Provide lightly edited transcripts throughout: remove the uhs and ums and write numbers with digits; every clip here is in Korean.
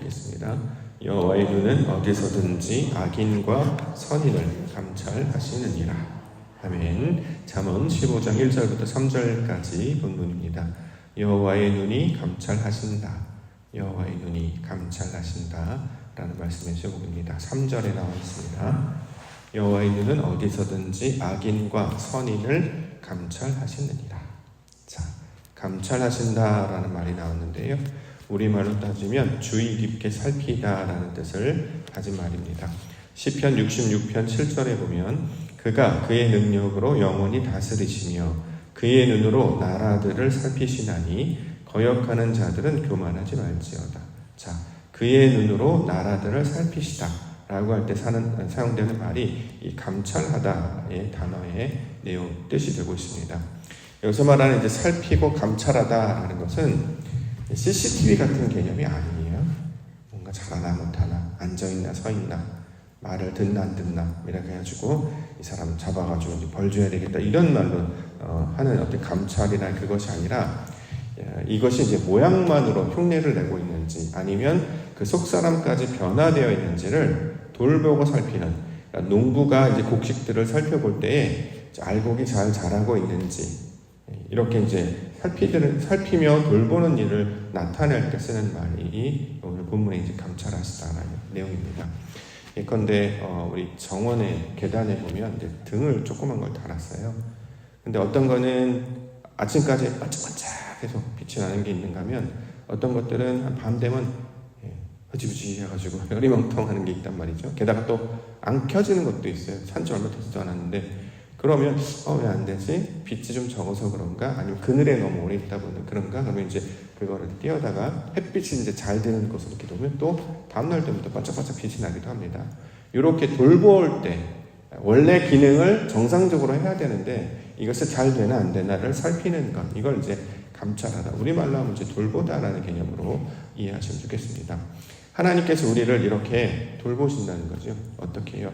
읽어보겠습니다. 여호와의 눈은 어디서든지 악인과 선인을 감찰하시느니라. 아멘. 잠언 15장 1절부터 3절까지 본문입니다. 여호와의 눈이 감찰하신다. 여호와의 눈이 감찰하신다 라는 말씀의 제목입니다. 3절에 나와 있습니다. 여호와의 눈은 어디서든지 악인과 선인을 감찰하시느니라. 자, 감찰하신다라는 말이 나왔는데요. 우리말로 따지면 주의 깊게 살피다라는 뜻을 가진 말입니다. 시편 66편 7절에 보면 그가 그의 능력으로 영원히 다스리시며 그의 눈으로 나라들을 살피시나니 거역하는 자들은 교만하지 말지어다. 자, 그의 눈으로 나라들을 살피시다 라고 할 때 사용되는 말이 이 감찰하다의 단어의 내용 뜻이 되고 있습니다. 여기서 말하는 이제 살피고 감찰하다라는 것은 CCTV 같은 개념이 아니에요. 뭔가 잘하나 못하나, 앉아있나 서있나, 말을 듣나 안 듣나 이렇게 해가지고 이 사람 잡아가지고 이제 벌 줘야 되겠다 이런 말로 하는 어떤 감찰이나 그것이 아니라 이것이 이제 모양만으로 흉내를 내고 있는지 아니면 그 속 사람까지 변화되어 있는지를 돌보고 살피는, 그러니까 농부가 이제 곡식들을 살펴볼 때에 알곡이 잘 자라고 있는지 이렇게 이제 살피며 돌보는 일을 나타낼 때 쓰는 말이 오늘 본문에 이제 감찰하시다라는 내용입니다. 예컨대 우리 정원의 계단에 보면 이제 등을 조그만 걸 달았어요. 근데 어떤 거는 아침까지 반짝반짝해서 빛이 나는 게 있는가 하면 어떤 것들은 밤 되면 흐지부지 해가지고 여리멍텅하는 게 있단 말이죠. 게다가 또 안 켜지는 것도 있어요. 산지 얼마 되지도 않았는데 그러면 왜 안 되지? 빛이 좀 적어서 그런가? 아니면 그늘에 너무 오래 있다 보니 그런가? 그러면 이제 그거를 띄어다가 햇빛이 이제 잘 드는 곳으로 이렇게 놓으면 또 다음날 되면 반짝반짝 빛이 나기도 합니다. 이렇게 돌볼 때 원래 기능을 정상적으로 해야 되는데 이것이 잘 되나 안 되나를 살피는 것, 이걸 이제 감찰하다. 우리말로 하면 이제 돌보다라는 개념으로 이해하시면 좋겠습니다. 하나님께서 우리를 이렇게 돌보신다는 거죠. 어떻게 해요?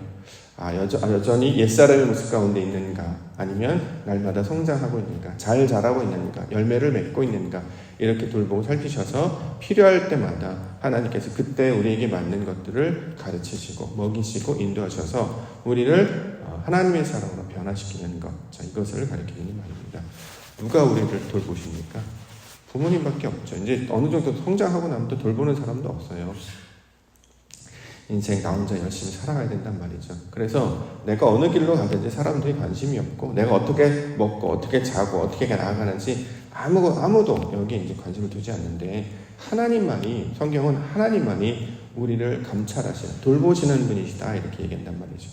여전히 옛사람의 모습 가운데 있는가? 아니면 날마다 성장하고 있는가? 잘 자라고 있는가? 열매를 맺고 있는가? 이렇게 돌보고 살피셔서 필요할 때마다 하나님께서 그때 우리에게 맞는 것들을 가르치시고 먹이시고 인도하셔서 우리를 하나님의 사랑으로 변화시키는 것. 자, 이것을 가르치는 말입니다. 누가 우리를 돌보십니까? 부모님밖에 없죠. 이제 어느 정도 성장하고 나면 또 돌보는 사람도 없어요. 인생 나 혼자 열심히 살아가야 된단 말이죠. 그래서 내가 어느 길로 가든지 사람들이 관심이 없고 내가 어떻게 먹고 어떻게 자고 어떻게 나아가는지 아무도 여기에 이제 관심을 두지 않는데 성경은 하나님만이 우리를 감찰하시는, 돌보시는 분이시다 이렇게 얘기한단 말이죠.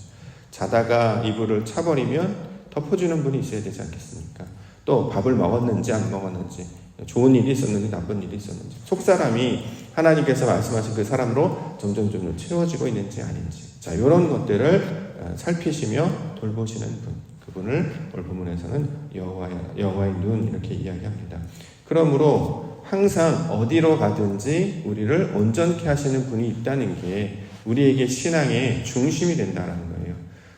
자다가 이불을 차버리면 덮어주는 분이 있어야 되지 않겠습니까? 또 밥을 먹었는지 안 먹었는지, 좋은 일이 있었는지 나쁜 일이 있었는지, 속사람이 하나님께서 말씀하신 그 사람으로 점점 채워지고 있는지 아닌지, 자, 이런 것들을 살피시며 돌보시는 분, 그분을 오늘 본문에서는 여호와의 눈 이렇게 이야기합니다. 그러므로 항상 어디로 가든지 우리를 온전케 하시는 분이 있다는 게 우리에게 신앙의 중심이 된다는 거예요.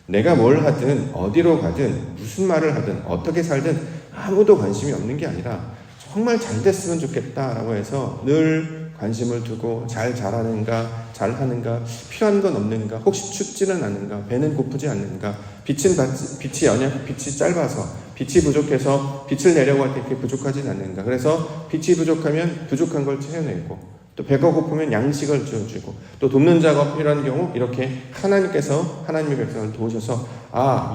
내가 뭘 하든 어디로 가든 무슨 말을 하든 어떻게 살든 아무도 관심이 없는 게 아니라 정말 잘 됐으면 좋겠다라고 해서 늘 관심을 두고 잘 자라는가, 잘 하는가, 필요한 건 없는가, 혹시 춥지는 않는가, 배는 고프지 않는가, 빛이 짧아서, 빛이 부족해서 빛을 내려고 할 때 이렇게 부족하진 않는가. 그래서 빛이 부족하면 부족한 걸 채워내고, 또 배가 고프면 양식을 주어주고, 또 돕는 자가 필요한 경우 이렇게 하나님께서 하나님의 백성을 도우셔서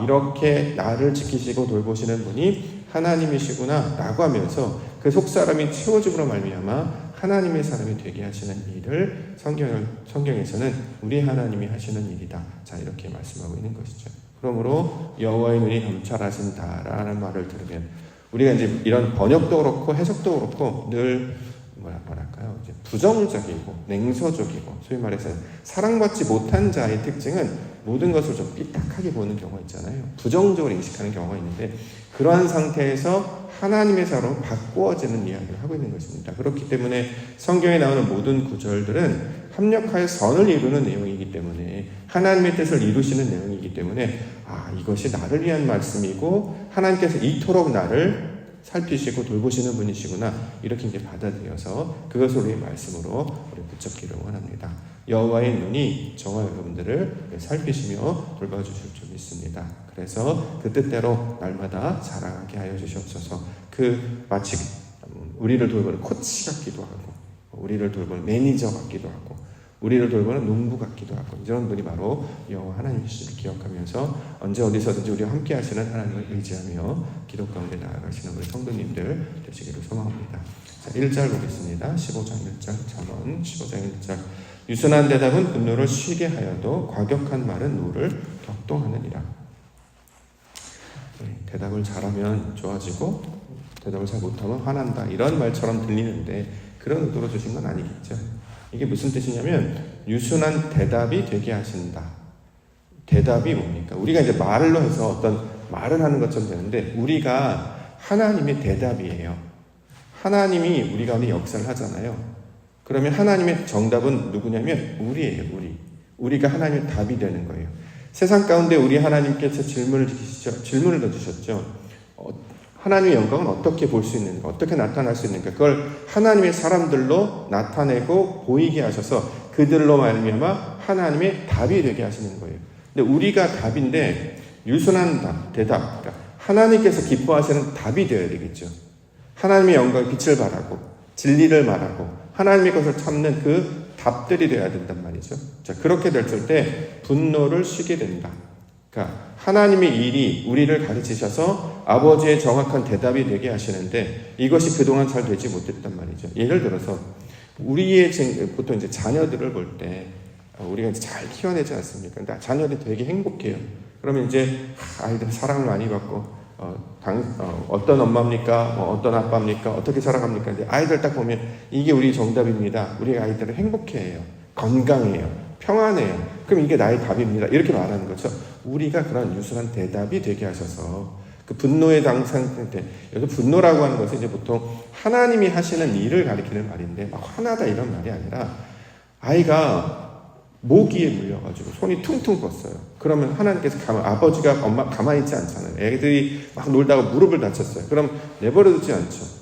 이렇게 나를 지키시고 돌보시는 분이 하나님이시구나 라고 하면서 그 속사람이 채워줌으로 말미암아 하나님의 사람이 되게 하시는 일을 성경에서는 우리 하나님이 하시는 일이다. 자, 이렇게 말씀하고 있는 것이죠. 그러므로 여호와의 눈이 감찰하신다라는 말을 들으면 우리가 이제 이런 번역도 그렇고 해석도 그렇고 늘 뭐랄까요? 이제 부정적이고 냉소적이고 소위 말해서 사랑받지 못한 자의 특징은 모든 것을 좀 삐딱하게 보는 경우가 있잖아요. 부정적으로 인식하는 경우가 있는데 그러한 상태에서 하나님의 사랑으로 바꾸어지는 이야기를 하고 있는 것입니다. 그렇기 때문에 성경에 나오는 모든 구절들은 합력하여 선을 이루는 내용이기 때문에 하나님의 뜻을 이루시는 내용이기 때문에 이것이 나를 위한 말씀이고 하나님께서 이토록 나를 살피시고 돌보시는 분이시구나, 이렇게 이제 받아들여서 그것을 우리의 말씀으로 우리 붙잡기를 원합니다. 여호와의 눈이 저와 여러분들을 살피시며 돌봐주실 줄 믿습니다. 그래서 그 뜻대로 날마다 자라게 하여 주시옵소서. 마치 우리를 돌보는 코치 같기도 하고, 우리를 돌보는 매니저 같기도 하고, 우리를 돌보는 농부 같기도 하고, 이런 분이 바로 여호와 하나님이시를 기억하면서 언제 어디서든지 우리와 함께 하시는 하나님을 의지하며 기도 가운데 나아가시는 우리 성도님들 되시기를 소망합니다. 자, 1절 보겠습니다. 15장 1절, 잠언 15장 1절. 유순한 대답은 분노를 쉬게 하여도 과격한 말은 노를 격동하느니라. 대답을 잘하면 좋아지고 대답을 잘 못하면 화난다, 이런 말처럼 들리는데 그런 의도로 주신 건 아니겠죠. 이게 무슨 뜻이냐면 유순한 대답이 되게 하신다. 대답이 뭡니까? 우리가 이제 말로 해서 어떤 말을 하는 것처럼 되는데 우리가 하나님의 대답이에요. 하나님이 우리 가운데 역사를 하잖아요. 그러면 하나님의 정답은 누구냐면 우리예요. 우리가 하나님의 답이 되는 거예요. 세상 가운데 우리 하나님께서 질문을 던지셨죠. 하나님의 영광은 어떻게 볼 수 있는가, 어떻게 나타날 수 있는가, 그걸 하나님의 사람들로 나타내고 보이게 하셔서 그들로 말미암아 하나님의 답이 되게 하시는 거예요. 근데 우리가 답인데 유순한 대답, 그러니까 하나님께서 기뻐하시는 답이 되어야 되겠죠. 하나님의 영광의 빛을 발하고 진리를 말하고 하나님의 것을 참는 그 답들이 되어야 된단 말이죠. 자, 그렇게 됐을 때 분노를 쉬게 된다. 그러니까 하나님의 일이 우리를 가르치셔서 아버지의 정확한 대답이 되게 하시는데 이것이 그동안 잘 되지 못했단 말이죠. 예를 들어서 우리의 보통 이제 자녀들을 볼 때 우리가 이제 잘 키워내지 않습니까? 근데 자녀들이 되게 행복해요. 그러면 이제 아이들 사랑을 많이 받고 어떤 엄마입니까? 어떤 아빠입니까? 어떻게 살아갑니까? 근데 아이들 딱 보면 이게 우리 정답입니다. 우리 아이들은 행복해요. 건강해요. 평안해요. 그럼 이게 나의 답입니다. 이렇게 말하는 거죠. 우리가 그런 유순한 대답이 되게 하셔서 그 분노의 상태, 여기서 분노라고 하는 것은 이제 보통 하나님이 하시는 일을 가리키는 말인데 막 화나다 이런 말이 아니라 아이가 모기에 물려가지고 손이 퉁퉁 붓어요. 그러면 하나님께서 아버지가 엄마 가만히 있지 않잖아요. 애들이 막 놀다가 무릎을 다쳤어요. 그럼 내버려두지 않죠.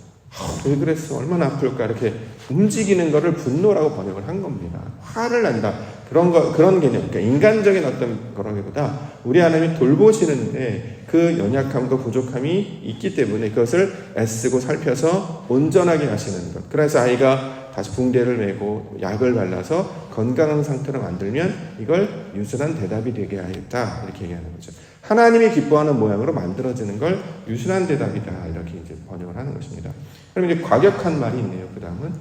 왜 그랬어? 얼마나 아플까? 이렇게 움직이는 거를 분노라고 번역을 한 겁니다. 화를 난다. 그런 개념. 그러니까 인간적인 어떤 거라기보다 우리 하나님이 돌보시는데 그 연약함과 부족함이 있기 때문에 그것을 애쓰고 살펴서 온전하게 하시는 것. 그래서 아이가 다시 붕대를 메고 약을 발라서 건강한 상태로 만들면 이걸 유순한 대답이 되게 하겠다, 이렇게 얘기하는 거죠. 하나님이 기뻐하는 모양으로 만들어지는 걸 유순한 대답이다, 이렇게 이제 번역을 하는 것입니다. 그럼 이제 과격한 말이 있네요. 그 다음은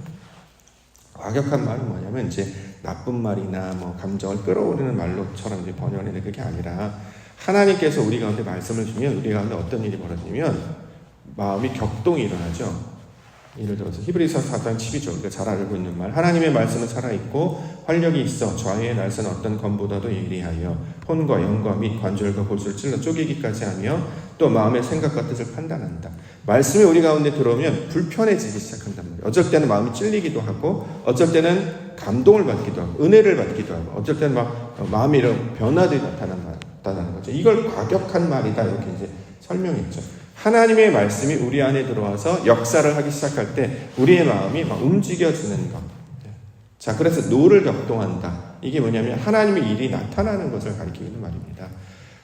과격한 말은 뭐냐면 이제 나쁜 말이나 뭐 감정을 끌어올리는 말로처럼 이제 번역을 했는데 그게 아니라 하나님께서 우리 가운데 말씀을 주면 우리 가운데 어떤 일이 벌어지면 마음이 격동이 일어나죠. 예를 들어서 히브리서 4장 12절, 우리가 잘 알고 있는 말, 하나님의 말씀은 살아있고 활력이 있어 좌우의 날선 어떤 검보다도 예리하여 혼과 영과 및 관절과 골수를 찔러 쪼개기까지 하며 또 마음의 생각과 뜻을 판단한다. 말씀이 우리 가운데 들어오면 불편해지기 시작한단 말이에요. 어쩔 때는 마음이 찔리기도 하고 어쩔 때는 감동을 받기도 하고 은혜를 받기도 하고 어쩔 때는 막 마음이 이런 변화들이 나타나는 거죠. 이걸 과격한 말이다, 이렇게 이제 설명했죠. 하나님의 말씀이 우리 안에 들어와서 역사를 하기 시작할 때 우리의 마음이 막 움직여지는 것. 자, 그래서 노를 격동한다. 이게 뭐냐면 하나님의 일이 나타나는 것을 가리키는 말입니다.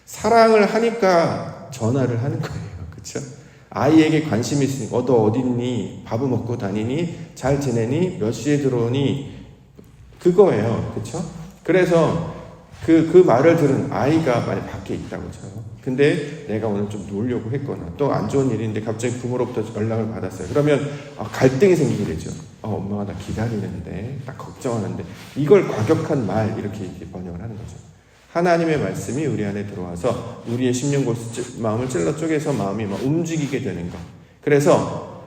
사랑을 하니까 전화를 하는 거예요. 그렇죠? 아이에게 관심이 있으니까 너 어디 있니? 밥은 먹고 다니니? 잘 지내니? 몇 시에 들어오니? 그거예요. 그렇죠? 그래서 그 말을 들은 아이가 만약 밖에 있다고 쳐요. 근데 내가 오늘 좀 놀려고 했거나 또 안 좋은 일인데 갑자기 부모로부터 연락을 받았어요. 그러면 갈등이 생기게 되죠. 엄마가 나 기다리는데, 나 걱정하는데, 이걸 과격한 말, 이렇게 번역을 하는 거죠. 하나님의 말씀이 우리 안에 들어와서 우리의 심령 골수 마음을 찔러 쪼개서 마음이 막 움직이게 되는 것. 그래서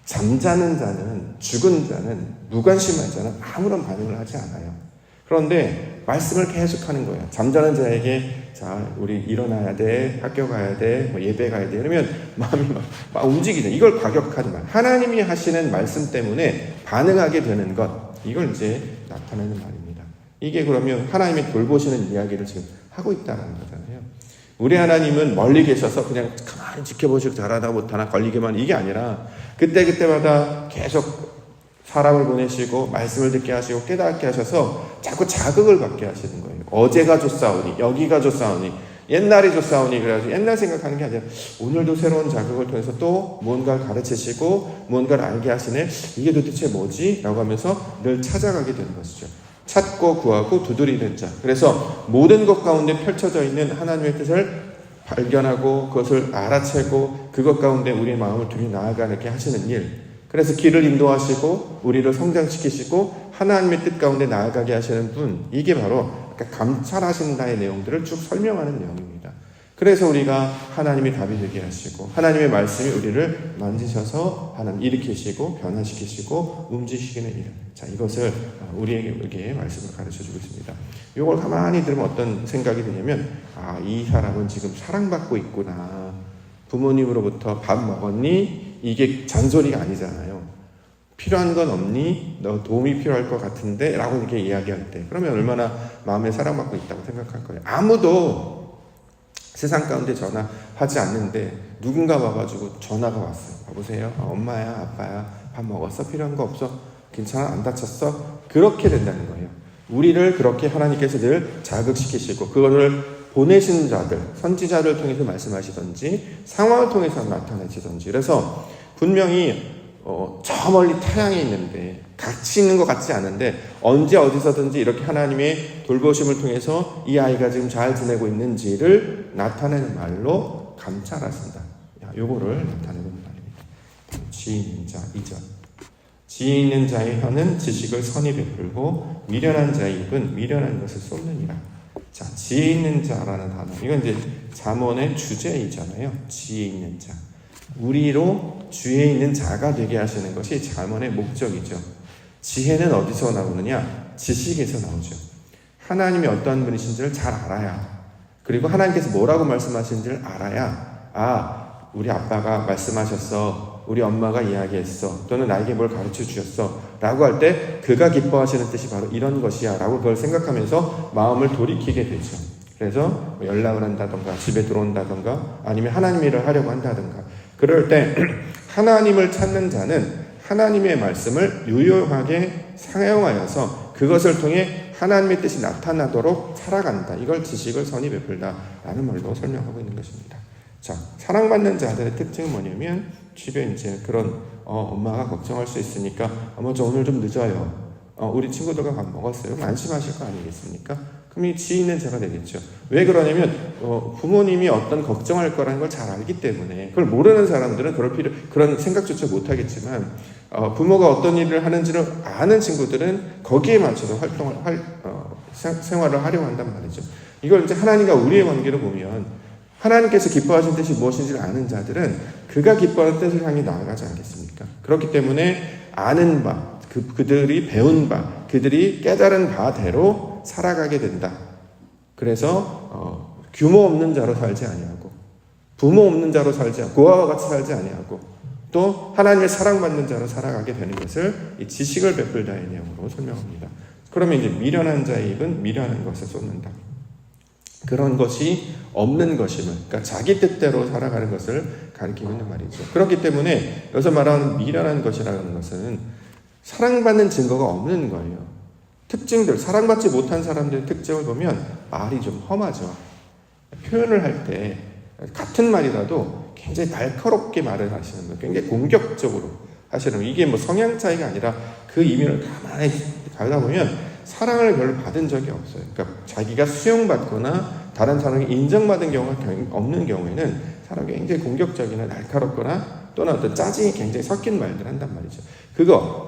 잠자는 자는, 죽은 자는, 무관심한 자는 아무런 반응을 하지 않아요. 그런데 말씀을 계속 하는 거예요. 잠자는 자에게 자, 우리 일어나야 돼, 학교 가야 돼, 뭐 예배 가야 돼, 이러면 마음이 막 움직이죠. 이걸 과격한 말. 하나님이 하시는 말씀 때문에 반응하게 되는 것. 이걸 이제 나타내는 말입니다. 이게 그러면 하나님이 돌보시는 이야기를 지금 하고 있다는 거잖아요. 우리 하나님은 멀리 계셔서 그냥 가만히 지켜보시고 잘하나 못하나 걸리기만 이게 아니라 그때그때마다 계속 사람을 보내시고 말씀을 듣게 하시고 깨닫게 하셔서 자꾸 자극을 받게 하시는 거예요. 어제가 좋사오니, 여기가 좋사오니, 옛날이 좋사오니, 그래가지고 옛날 생각하는 게 아니라 오늘도 새로운 자극을 통해서 또 무언가를 가르치시고 무언가를 알게 하시네. 이게 도대체 뭐지? 라고 하면서 늘 찾아가게 되는 것이죠. 찾고 구하고 두드리는 자. 그래서 모든 것 가운데 펼쳐져 있는 하나님의 뜻을 발견하고 그것을 알아채고 그것 가운데 우리의 마음을 들여 나아가게 하시는 일. 그래서 길을 인도하시고 우리를 성장시키시고 하나님의 뜻 가운데 나아가게 하시는 분. 이게 바로 감찰하신다의 내용들을 쭉 설명하는 내용입니다. 그래서 우리가 하나님이 답이 되게 하시고 하나님의 말씀이 우리를 만지셔서 하나님 일으키시고 변화시키시고 움직이시는 일. 자, 이것을 우리에게 말씀을 가르쳐주고 있습니다. 이걸 가만히 들으면 어떤 생각이 드냐면 이 사람은 지금 사랑받고 있구나. 부모님으로부터 밥 먹었니? 이게 잔소리가 아니잖아요. 필요한 건 없니? 너 도움이 필요할 것 같은데? 라고 이렇게 이야기할 때 그러면 얼마나 마음에 사랑받고 있다고 생각할 거예요. 아무도 세상 가운데 전화하지 않는데 누군가 와가지고 전화가 왔어요. 여보세요? 엄마야, 아빠야, 밥 먹었어? 필요한 거 없어? 괜찮아? 안 다쳤어? 그렇게 된다는 거예요. 우리를 그렇게 하나님께서 늘 자극시키시고 그거를 보내신 자들, 선지자를 통해서 말씀하시든지 상황을 통해서 나타내시든지. 그래서 분명히 저 멀리 타향에 있는데 같이 있는 것 같지 않은데 언제 어디서든지 이렇게 하나님의 돌보심을 통해서 이 아이가 지금 잘 지내고 있는지를 나타내는 말로 감찰하신다. 요거를 나타내는 말입니다. 지혜 있는 자 2절. 지혜 있는 자의 혀는 지식을 선히 베풀고 미련한 자의 입은 미련한 것을 쏟느니라. 자, 지혜 있는 자라는 단어. 이건 이제 잠언의 주제이잖아요. 지혜 있는 자. 우리로 주에 있는 자가 되게 하시는 것이 잠언의 목적이죠. 지혜는 어디서 나오느냐? 지식에서 나오죠. 하나님이 어떠한 분이신지를 잘 알아야, 그리고 하나님께서 뭐라고 말씀하시는지를 알아야 우리 아빠가 말씀하셨어, 우리 엄마가 이야기했어, 또는 나에게 뭘 가르쳐 주셨어 라고 할 때 그가 기뻐하시는 뜻이 바로 이런 것이야 라고 그걸 생각하면서 마음을 돌이키게 되죠. 그래서 연락을 한다던가 집에 들어온다던가 아니면 하나님 일을 하려고 한다던가 그럴 때 하나님을 찾는 자는 하나님의 말씀을 유효하게 사용하여서 그것을 통해 하나님의 뜻이 나타나도록 살아간다. 이걸 지식을 선히 베풀다 라는 말로 설명하고 있는 것입니다. 자, 사랑받는 자들의 특징은 뭐냐면 집에 이제 그런 엄마가 걱정할 수 있으니까 어머 저 오늘 좀 늦어요. 우리 친구들과 밥 먹었어요. 안심하실 거 아니겠습니까? 그럼 이 지혜 있는 자가 되겠죠. 왜 그러냐면 부모님이 어떤 걱정할 거라는 걸 잘 알기 때문에. 그걸 모르는 사람들은 그런 생각조차 못하겠지만 부모가 어떤 일을 하는지를 아는 친구들은 거기에 맞춰서 생활을 하려고 한단 말이죠. 이걸 이제 하나님과 우리의 관계로 보면 하나님께서 기뻐하신 뜻이 무엇인지를 아는 자들은 그가 기뻐하는 뜻을 향해 나아가지 않겠습니까? 그렇기 때문에 아는 바, 그들이 배운 바, 그들이 깨달은 바대로 살아가게 된다. 그래서 규모 없는 자로 살지 아니하고 부모 없는 자로 살지 않고 고아와 같이 살지 아니하고 또 하나님의 사랑받는 자로 살아가게 되는 것을 이 지식을 베풀다의 내용으로 설명합니다. 그러면 이제 미련한 자의 입은 미련한 것을 쏟는다. 그런 것이 없는 것임을, 그러니까 자기 뜻대로 살아가는 것을 가리키고 있는 말이죠. 그렇기 때문에 여기서 말하는 미련한 것이라는 것은 사랑받는 증거가 없는 거예요. 특징들, 사랑받지 못한 사람들의 특징을 보면 말이 좀 험하죠. 표현을 할 때 같은 말이라도 굉장히 날카롭게 말을 하시는 거예요. 굉장히 공격적으로 하시는 거예요. 이게 뭐 성향 차이가 아니라 그 이면을 가만히 가다 보면 사랑을 별로 받은 적이 없어요. 그러니까 자기가 수용받거나 다른 사람에게 인정받은 경우가 없는 경우에는 사람이 굉장히 공격적이나 날카롭거나 또는 어떤 짜증이 굉장히 섞인 말들을 한단 말이죠.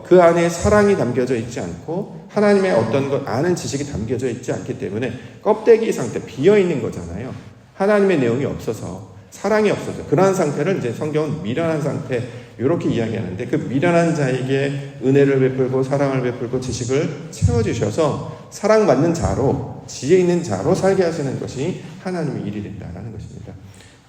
그 안에 사랑이 담겨져 있지 않고 하나님의 어떤 것 아는 지식이 담겨져 있지 않기 때문에 껍데기 상태, 비어있는 거잖아요. 하나님의 내용이 없어서, 사랑이 없어서 그러한 상태를 이제 성경은 미련한 상태 이렇게 이야기하는데, 그 미련한 자에게 은혜를 베풀고 사랑을 베풀고 지식을 채워주셔서 사랑받는 자로, 지혜 있는 자로 살게 하시는 것이 하나님의 일이 된다는 것입니다.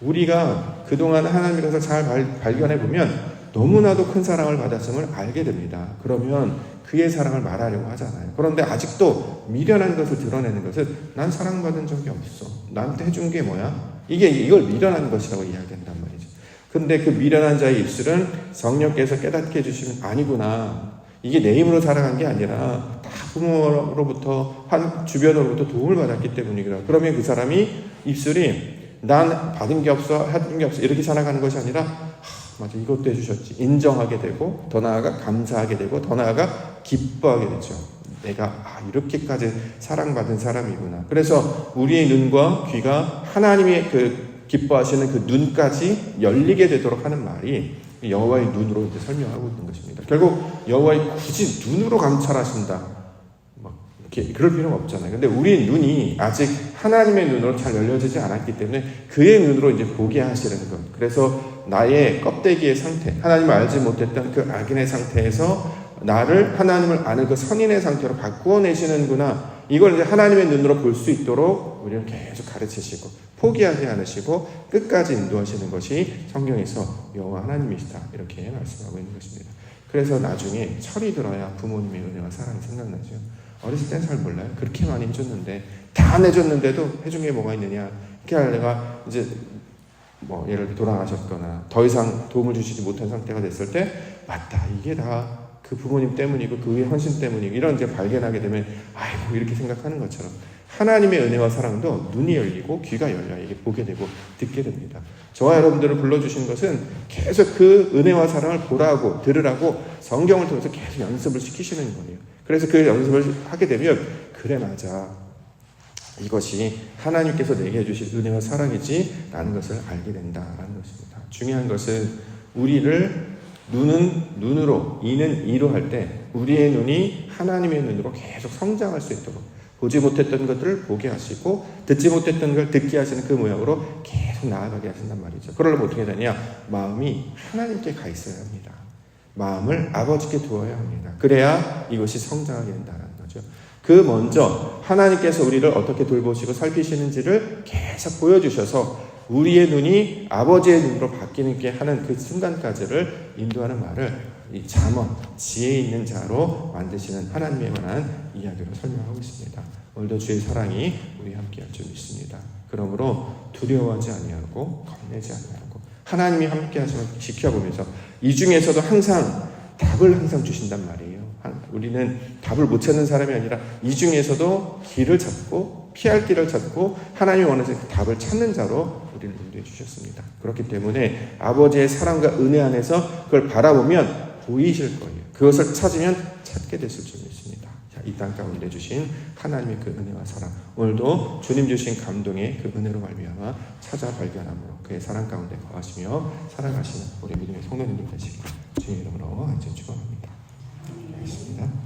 우리가 그동안 하나님의 것을 잘 발견해보면 너무나도 큰 사랑을 받았음을 알게 됩니다. 그러면 그의 사랑을 말하려고 하잖아요. 그런데 아직도 미련한 것을 드러내는 것은 난 사랑받은 적이 없어. 나한테 해준 게 뭐야? 이걸 미련한 것이라고 이야기한단 말이죠. 근데 그 미련한 자의 입술은 성령께서 깨닫게 해주시면 아니구나. 이게 내 힘으로 살아간 게 아니라 다 부모로부터 주변으로부터 도움을 받았기 때문이구나. 그러면 그 사람이 입술이 난 받은 게 없어, 해준 게 없어 이렇게 살아가는 것이 아니라 맞아 이것도 해주셨지 인정하게 되고 더 나아가 감사하게 되고 더 나아가 기뻐하게 되죠. 내가 이렇게까지 사랑받은 사람이구나. 그래서 우리의 눈과 귀가 하나님의 그 기뻐하시는 그 눈까지 열리게 되도록 하는 말이 여호와의 눈으로 이제 설명하고 있는 것입니다. 결국 여호와의 굳이 눈으로 감찰하신다. 이렇게 그럴 필요는 없잖아요. 근데 우리의 눈이 아직 하나님의 눈으로 잘 열려지지 않았기 때문에 그의 눈으로 이제 보게 하시는 것. 그래서 나의 껍데기의 상태, 하나님을 알지 못했던 그 악인의 상태에서 나를 하나님을 아는 그 선인의 상태로 바꾸어내시는구나. 이걸 이제 하나님의 눈으로 볼 수 있도록 우리는 계속 가르치시고 포기하지 않으시고 끝까지 인도하시는 것이 성경에서 여호와 하나님이시다. 이렇게 말씀하고 있는 것입니다. 그래서 나중에 철이 들어야 부모님의 은혜와 사랑이 생각나죠. 어렸을 땐 잘 몰라요. 그렇게 많이 해줬는데 다 내줬는데도 해준 게 뭐가 있느냐. 그렇게 내가 이제 예를 들어 돌아가셨거나 더 이상 도움을 주시지 못한 상태가 됐을 때 맞다 이게 다 그 부모님 때문이고 그의 헌신 때문이고 이런 이제 발견하게 되면 아이고 이렇게 생각하는 것처럼 하나님의 은혜와 사랑도 눈이 열리고 귀가 열려야 이게 보게 되고 듣게 됩니다. 저와 여러분들을 불러주신 것은 계속 그 은혜와 사랑을 보라고 들으라고 성경을 통해서 계속 연습을 시키시는 거예요. 그래서 그 연습을 하게 되면 그래 맞아 이것이 하나님께서 내게 해주신 은혜와 사랑이지 라는 것을 알게 된다라는 것입니다. 중요한 것은 우리를 눈은 눈으로 이는 이로 할 때 우리의 눈이 하나님의 눈으로 계속 성장할 수 있도록 보지 못했던 것들을 보게 하시고 듣지 못했던 걸 듣게 하시는 그 모양으로 계속 나아가게 하신단 말이죠. 그러려면 어떻게 되냐? 마음이 하나님께 가 있어야 합니다. 마음을 아버지께 두어야 합니다. 그래야 이것이 성장하게 된다는 거죠. 그 먼저 하나님께서 우리를 어떻게 돌보시고 살피시는지를 계속 보여주셔서 우리의 눈이 아버지의 눈으로 바뀌는 게 하는 그 순간까지를 인도하는 말을 이 잠언, 지혜 있는 자로 만드시는 하나님에 관한 이야기로 설명하고 있습니다. 오늘도 주의 사랑이 우리 함께 할 줄 믿습니다. 그러므로 두려워하지 아니하고 겁내지 아니하고 하나님이 함께 하시면 지켜보면서 이 중에서도 답을 항상 주신단 말이에요. 우리는 답을 못 찾는 사람이 아니라 이 중에서도 길을 찾고 피할 길을 찾고 하나님이 원하시는 그 답을 찾는 자로 우리를 인도해 주셨습니다. 그렇기 때문에 아버지의 사랑과 은혜 안에서 그걸 바라보면 보이실 거예요. 그것을 찾으면 찾게 됐을 줄 믿습니다. 이 땅 가운데 주신 하나님의 그 은혜와 사랑, 오늘도 주님 주신 감동의 그 은혜로 말미암아 찾아 발견함으로 그의 사랑 가운데 거하시며 살아가시는 우리 믿음의 성도님들 되시길 주님 이름으로 이제 축원합니다. 알겠습니다.